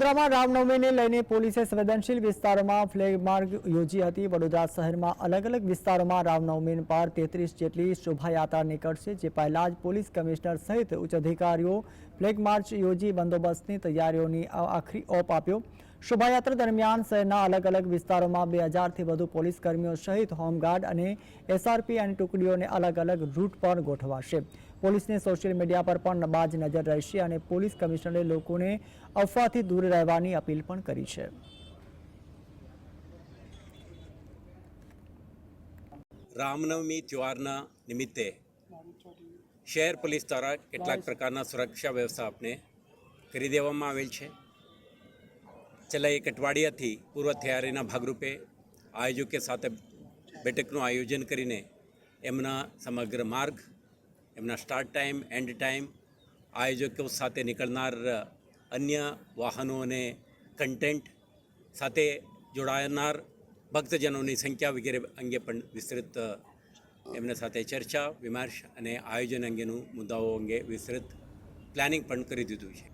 વડોદરામાં રામનવમીને લઈને પોલીસે સંવેદનશીલ વિસ્તારોમાં ફ્લેગ માર્ચ યોજી હતી। વડોદરા શહેરમાં અલગ અલગ વિસ્તારોમાં રામનવમી પર 33 જેટલી શોભાયાત્રા નીકળશે, જે પહેલા જ પોલીસ કમિશનર સહિત ઉચ્ચ અધિકારીઓ ફ્લેગ માર્ચ યોજી બંદોબસ્તની તૈયારીઓની આખરી ઓપ આપ્યો। શોભાયાત્રા દરમિયાન શહેરના અલગ અલગ વિસ્તારોમાં 2000થી વધુ પોલીસ કર્મીઓ સહિત હોમગાર્ડ અને એસઆરપી અને ટુકડીઓને અલગ અલગ રૂટ પર ગોઠવાશે। પોલીસને સોશિયલ મીડિયા પર પણ નબાજ નજર રહેશે અને પોલીસ કમિશનરે લોકોને અફવાથી દૂર રહેવાની અપીલ પણ કરી છે। રામનવમી ત્યોહારના નિમિત્તે શહેર પોલીસ દ્વારા કેટલાક પ્રકારના સુરક્ષા વ્યવસ્થાપને કરી દેવામાં આવેલ છે। છેલ્લા એક અઠવાડિયાથી પૂર્વ તૈયારીના ભાગરૂપે આયોજકે સાથે બેઠકનું આયોજન કરીને એમના સમગ્ર માર્ગ, એમના સ્ટાર્ટ ટાઈમ, એન્ડ ટાઈમ, આયોજકો સાથે નીકળનાર અન્ય વાહનો અને કન્ટેન્ટ સાથે જોડાનાર ભક્તજનોની સંખ્યા વગેરે અંગે પણ વિસ્તૃત એમના સાથે ચર્ચા, વિમર્શ અને આયોજન અંગેનું મુદ્દાઓ અંગે વિસ્તૃત પ્લાનિંગ પણ કરી દીધું છે।